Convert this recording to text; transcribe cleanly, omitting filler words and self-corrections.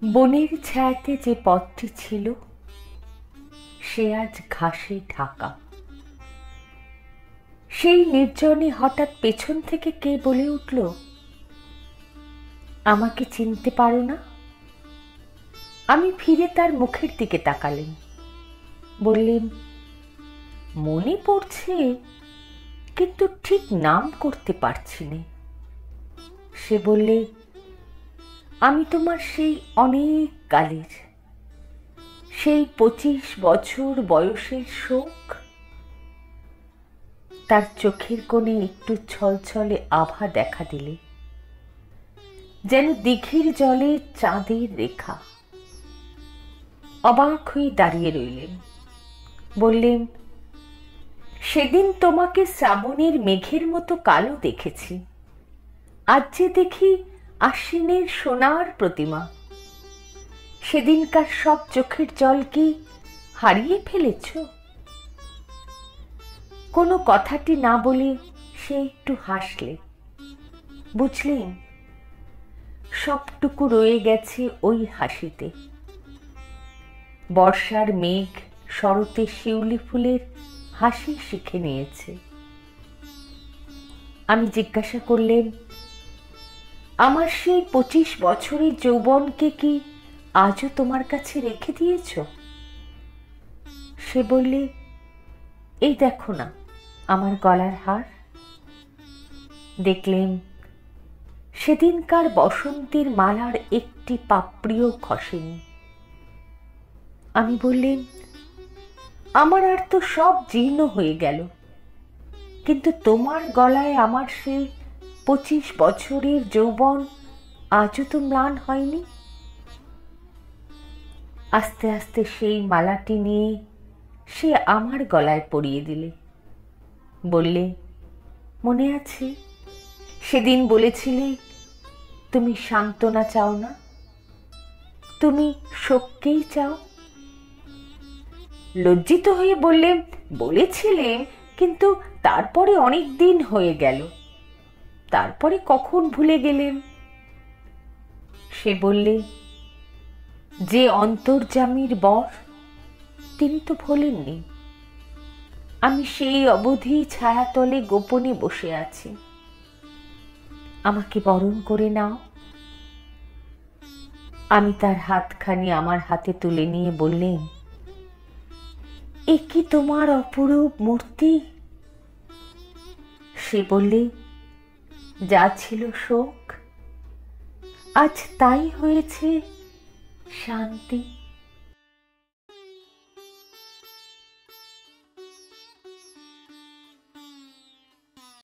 বনের ছায়াতে যে পথটি ছিল সে আজ ঘাসে ঢাকা। সেই নির্জনে হঠাৎ পেছন থেকে কে বলে উঠল, আমাকে চিনতে পারো না? আমি ফিরে তার মুখের দিকে তাকালেন, বললেন, মনে পড়ছে কিন্তু ঠিক নাম করতে পারছি না। সে বললে, আমি তোমার সেই অনেক কালের, সেই 25 বছর বয়সের শোক। তার চোখের কোণে একটু ছলছলে আভা দেখা দিলে, যেন দিঘির জলে চাঁদের রেখা। অবাক হয়ে দাঁড়িয়ে রইলেন, বললেন, সেদিন তোমাকে শ্রাবণের মেঘের মতো কালো দেখেছি, আজ যে দেখি আশ্বিনের সোনার প্রতিমা। সেদিনকার সব চোখের জল কি হারিয়ে ফেলেছ? কোনো কথাটি না বলে সে একটু হাসলে। বুঝলেন, সবটুকু রয়ে গেছে ওই হাসিতে। বর্ষার মেঘ শরতে শিউলি ফুলের হাসি শিখে নিয়েছে। আমি জিজ্ঞাসা করলেন, আমার সেই 25 বছরের যৌবনকে কি আজও তোমার কাছে রেখে দিয়েছ? সে বললে, এই দেখো না আমার গলার হার। দেখলেন সেদিনকার বসন্তের মালার একটি পাপড়িও খসেনি। আমি বললেন, আমার আর তো সব জীর্ণ হয়ে গেল, কিন্তু তোমার গলায় আমার সেই 25 বছরের যৌবন আজও তো ম্লান হয়নি। আস্তে আস্তে সেই মালাটি নিয়ে সে আমার গলায় পরিয়ে দিলে। বললে, মনে আছে সেদিন বলেছিলে তুমি সান্ত্বনা চাও না, তুমি শোককেই চাও। লজ্জিত হয়ে বললেন, বলেছিলেন, কিন্তু তারপরে অনেক দিন হয়ে গেল, তারপরে কখন ভুলে গেলেন? সে বললে, যে অন্তর্যামীর বর তিনি তো ভোলেননি। আমি সেই অবধি ছায়াতলে গোপনে বসে আছি, আমাকে বরণ করে নাও। আমি তার হাতখানি আমার হাতে তুলে নিয়ে বললেন, এ কি তোমার অপরূপ মূর্তি? সে বললে, যা ছিল শোক আজ তাই হয়েছে শান্তি।